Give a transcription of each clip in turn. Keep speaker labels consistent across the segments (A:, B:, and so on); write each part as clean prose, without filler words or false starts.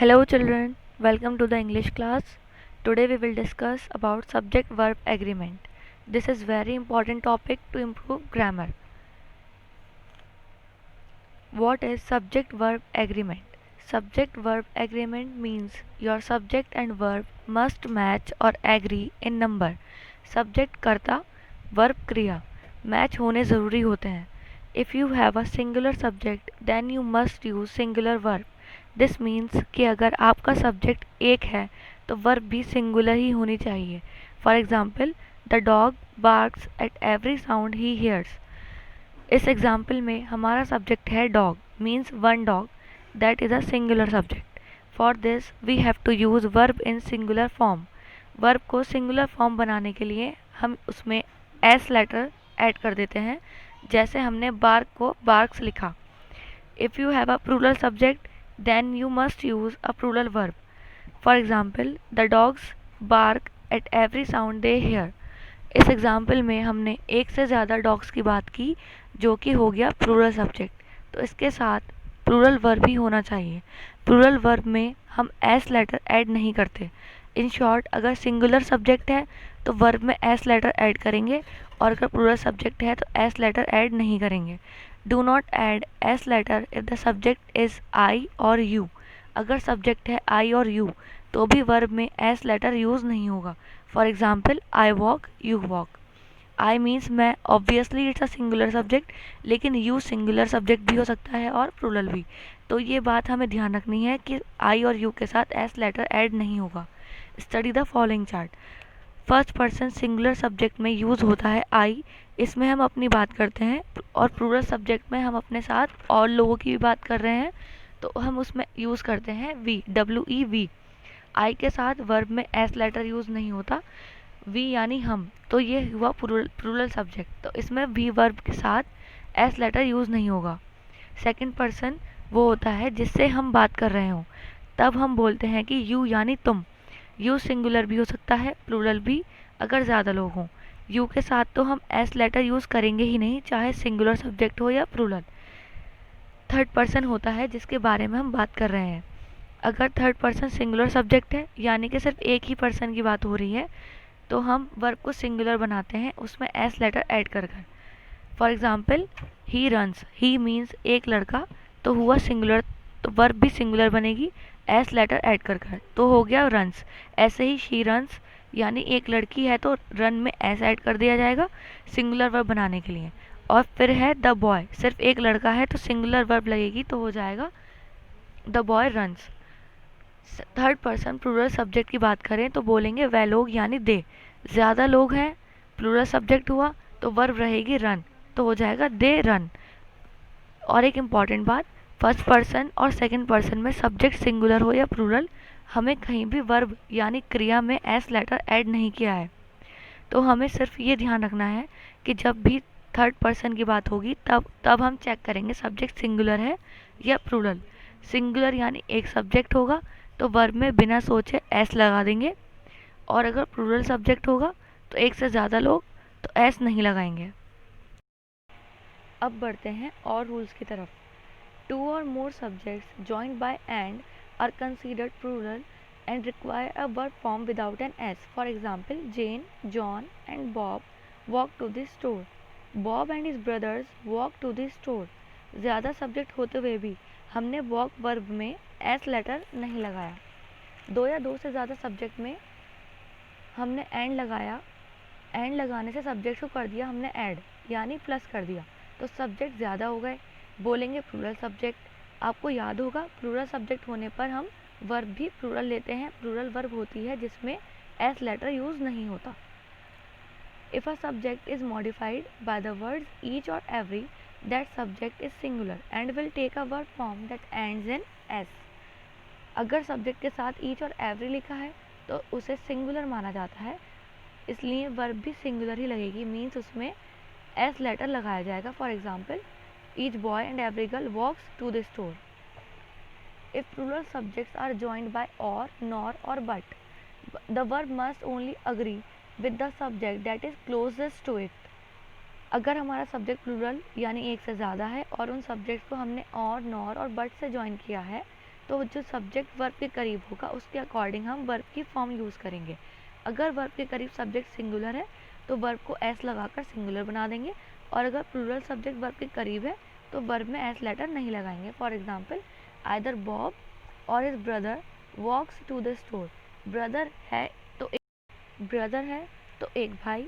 A: Hello children, welcome to the English class. Today we will discuss about subject verb agreement. This is very important topic to improve grammar. What is subject verb agreement? Subject verb agreement means your subject and verb must match or agree in number. Subject कर्ता, verb क्रिया match होने ज़रूरी होते हैं. If you have a singular subject, then you must use singular verb. This means कि अगर आपका subject एक है तो वर्ब भी सिंगुलर ही होनी चाहिए. For example, the dog barks at every sound he hears. इस एग्जाम्पल में हमारा सब्जेक्ट है dog, means one dog, that is a singular subject. For this we have to use verb in singular form. Verb को singular form बनाने के लिए हम उसमें एस लेटर ऐड कर देते हैं. जैसे हमने बार्क को बार्क्स लिखा. If you have a plural subject, then you must use a plural verb. For example, the dogs bark at every sound they hear. इस एग्जाम्पल में हमने एक से ज़्यादा डॉग्स की बात की जो कि हो गया प्लूरल सब्जेक्ट. तो इसके साथ प्लूरल वर्ब भी होना चाहिए. प्लूरल वर्ब में हम एस लेटर ऐड नहीं करते. इन शॉर्ट, अगर सिंगुलर सब्जेक्ट है तो वर्ब में एस लेटर ऐड करेंगे और अगर प्लूरल सब्जेक्ट है तो एस लेटर ऐड नहीं करेंगे. Do not add S letter if the subject is I और यू. अगर सब्जेक्ट है आई और यू तो भी वर्ब में एस लेटर यूज़ नहीं होगा. For example, I walk, you walk. I means मैं, obviously it's a singular subject, लेकिन यू सिंगुलर सब्जेक्ट भी हो सकता है और प्लूरल भी. तो ये बात हमें ध्यान रखनी है कि आई और यू के साथ एस लेटर ऐड नहीं होगा. Study the following chart. First person singular subject में यूज़ होता है आई, इसमें हम अपनी बात करते हैं. और प्लूरल सब्जेक्ट में हम अपने साथ और लोगों की भी बात कर रहे हैं तो हम उसमें यूज़ करते हैं वी, WEV. आई के साथ वर्ब में एस लेटर यूज़ नहीं होता. वी यानी हम, तो ये हुआ प्लूरल सब्जेक्ट, तो इसमें वी वर्ब के साथ एस लेटर यूज़ नहीं होगा. सेकंड पर्सन वो होता है जिससे हम बात कर रहे हों, तब हम बोलते हैं कि यू यानी तुम. यू सिंगुलर भी हो सकता है, प्लूरल भी, अगर ज़्यादा लोग हों. यू के साथ तो हम एस लेटर यूज़ करेंगे ही नहीं, चाहे सिंगुलर सब्जेक्ट हो या प्लूरल. थर्ड पर्सन होता है जिसके बारे में हम बात कर रहे हैं. अगर थर्ड पर्सन सिंगुलर सब्जेक्ट है, यानी कि सिर्फ एक ही पर्सन की बात हो रही है, तो हम वर्ब को सिंगुलर बनाते हैं उसमें एस लेटर ऐड कर कर. For example, he runs. He means एक लड़का, तो हुआ सिंगुलर, तो वर्ब भी सिंगुलर बनेगी एस लेटर ऐड कर कर, तो हो गया रन्स. ऐसे ही शी रन्स, यानी एक लड़की है तो रन में एस ऐड कर दिया जाएगा सिंगुलर वर्ब बनाने के लिए. और फिर है द बॉय, सिर्फ एक लड़का है तो सिंगुलर वर्ब लगेगी तो हो जाएगा the boy runs. Third person plural subject की बात करें तो बोलेंगे वह लोग यानी दे. ज़्यादा लोग हैं, प्लूरल सब्जेक्ट हुआ तो वर्ब रहेगी रन, तो हो जाएगा दे रन. और एक इम्पॉर्टेंट बात, फर्स्ट पर्सन और सेकंड पर्सन में सब्जेक्ट सिंगुलर हो या प्लूरल, हमें कहीं भी वर्ब यानी क्रिया में एस लेटर ऐड नहीं किया है. तो हमें सिर्फ ये ध्यान रखना है कि जब भी थर्ड पर्सन की बात होगी तब हम चेक करेंगे सब्जेक्ट सिंगुलर है या प्लूरल. सिंगुलर यानी एक सब्जेक्ट होगा तो वर्ब में बिना सोचे एस लगा देंगे, और अगर प्लूरल सब्जेक्ट होगा तो एक से ज़्यादा लोग तो एस नहीं लगाएंगे. अब बढ़ते हैं और रूल्स की तरफ. टू और more subjects joined by and are considered plural and require a verb form without an s. For example, Jane, John and Bob walked to the store. Bob and his brothers walked to the store. ज़्यादा subject होते हुए भी हमने walk verb में S letter नहीं लगाया. दो या दो से ज़्यादा सब्जेक्ट में हमने एंड लगाया. एंड लगाने से सब्जेक्ट को कर दिया हमने ऐड, यानी प्लस कर दिया, तो सब्जेक्ट ज़्यादा हो गए. बोलेंगे प्लूरल सब्जेक्ट. आपको याद होगा प्लूरल सब्जेक्ट होने पर हम वर्ब भी प्लूरल लेते हैं. प्लूरल वर्ब होती है जिसमें एस लेटर यूज़ नहीं होता. If a subject is modified by the words each और every, that subject is singular and will take a verb form that ends in S. अगर सब्जेक्ट के साथ ईच और एवरी लिखा है तो उसे सिंगुलर माना जाता है, इसलिए वर्ब भी सिंगुलर ही लगेगी, मीन्स उसमें एस लेटर लगाया जाएगा. For example, each boy and every girl walks to the store. If plural subjects are joined by or, nor or but, the verb must only agree with the subject that is closest to it. अगर हमारा subject plural यानी एक से ज़्यादा है और उन subjects को हमने और, नॉर और बट से ज्वाइन किया है तो जो सब्जेक्ट वर्ब के करीब होगा उसके अकॉर्डिंग हम वर्ब की फॉर्म यूज़ करेंगे। अगर वर्ब के करीब सब्जेक्ट सिंगुलर है तो वर्ब को एस लगाकर सिंगुलर बना देंगे, और अगर प्लूरल सब्जेक्ट वर्ब के करीब है तो वर्ब में एस लेटर नहीं लगाएंगे। फॉर एग्जाम्पल, आइदर बॉब और his brother walks to the store. Brother है तो एक भाई,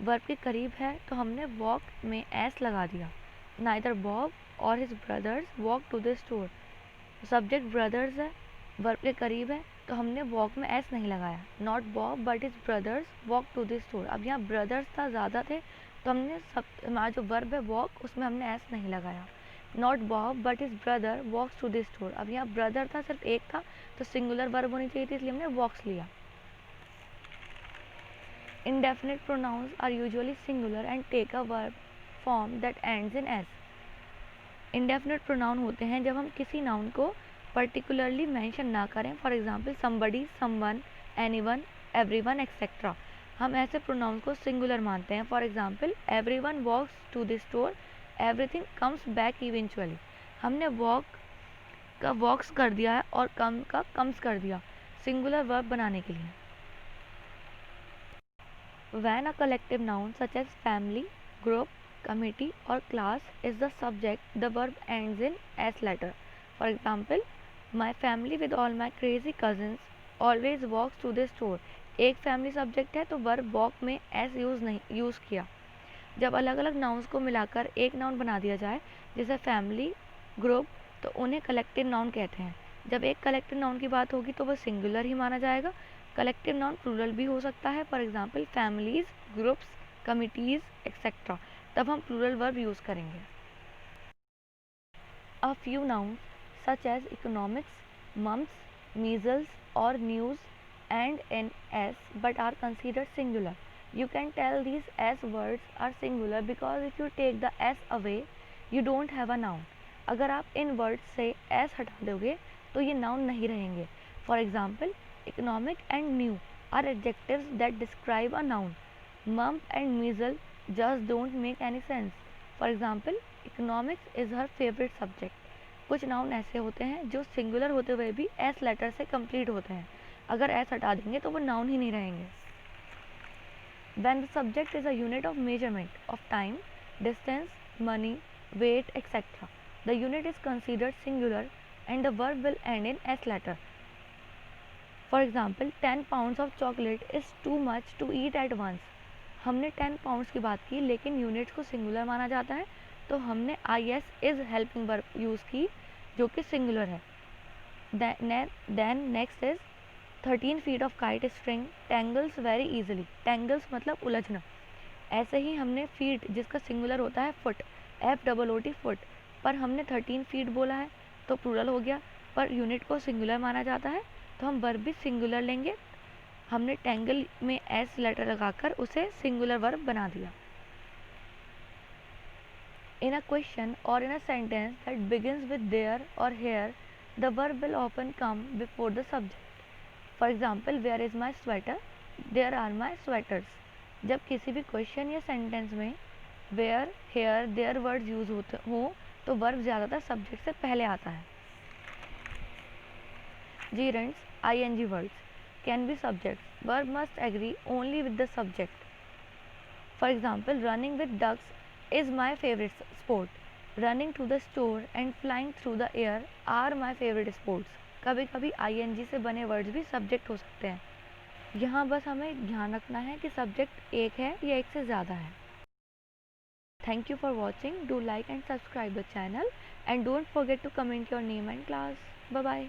A: वर्ब के करीब है तो हमने वॉक में एस लगा दिया। नाइदर बॉब और his brothers walk to the store, subject brothers है, वर्ब के करीब है तो हमने वॉक में एस नहीं लगाया। Not Bob but his brothers walk to the store, अब यहाँ ब्रदर्स था, ज़्यादा थे, तो हमने हमारा जो वर्ब है वॉक उसमें हमने एस नहीं लगाया। Not Bob but his brother walks to the store, अब यहाँ ब्रदर था, सिर्फ एक था, तो सिंगुलर वर्ब होनी चाहिए थी, इसलिए हमने वॉक्स लिया। Indefinite pronouns are usually singular and take a verb form that ends in s. Indefinite pronoun होते हैं जब हम किसी नाउन को पर्टिकुलरली मेंशन ना करें। For example, somebody, someone, anyone, everyone, etc. हम ऐसे प्रोनाउंस को सिंगुलर मानते हैं। For example, everyone walks to the store, everything comes back eventually. हमने walk का walks कर दिया है और come का comes कर दिया सिंगुलर वर्ब बनाने के लिए। When a collective noun such as family, group, committee or class is the subject, the verb ends in s letter. For example, my family with all my crazy cousins always walks to the store. एक family subject है तो verb walk में S use किया। जब अलग अलग nouns को मिलाकर एक नाउन बना दिया जाए, जैसे फैमिली, ग्रुप, तो उन्हें कलेक्टिव नाउन कहते हैं। जब एक कलेक्टिव नाउन की बात होगी तो वह सिंगुलर ही माना जाएगा। कलेक्टिव नाउन प्लूरल भी हो सकता है, for example families, groups, committees etcetera, तब हम प्लूरल वर्ब यूज़ करेंगे। A few nouns such as economics, mumps, measles और news end in S but are considered singular. You can tell these s words are singular because if you take the s away, you don't have a noun. अगर आप इन words से s हटा दोगे तो ये noun नहीं रहेंगे। For example, economic and new are adjectives that describe a noun. Mump and measle just don't make any sense. For example, economics is her favourite subject. कुछ नाउन ऐसे होते हैं जो सिंगुलर होते हुए भी s लेटर से कंप्लीट होते हैं। अगर s हटा देंगे तो वो नाउन ही नहीं रहेंगे। When the subject is a unit of measurement of time, distance, money, weight, etc., the unit is considered singular and the verb will end in s letter. For example, 10 pounds of chocolate is too much to eat at once. हमने 10 pounds की बात की लेकिन units को singular माना जाता है तो हमने is is helping verb use की जो कि सिंगुलर है। Then next is 13 feet of kite string tangles very easily. Tangles मतलब उलझना। ऐसे ही हमने feet जिसका सिंगुलर होता है foot, FOOT foot, पर हमने 13 feet बोला है तो प्लूरल हो गया, पर यूनिट को सिंगुलर माना जाता है तो हम वर्ब भी सिंगुलर लेंगे। हमने tangle में s लेटर लगाकर उसे सिंगुलर वर्ब बना दिया। In a question or in a sentence that begins with there or here, the verb will often come before the subject. For example, where is my sweater, there are my sweaters. जब किसी भी question या sentence में where, here, there words use होते हो तो verb ज़्यादातर subject से पहले आता है. Gerunds, ing words can be subjects. Verb must agree only with the subject. For example, running with ducks is my favorite sport. Running to the store and flying through the air are my favorite sports. कभी कभी ing से बने words भी subject हो सकते हैं. यहाँ बस हमें ध्यान रखना है कि सब्जेक्ट एक है या एक से ज़्यादा है. Thank you for watching. Do like and subscribe the channel and don't forget to comment your name and class. Bye bye.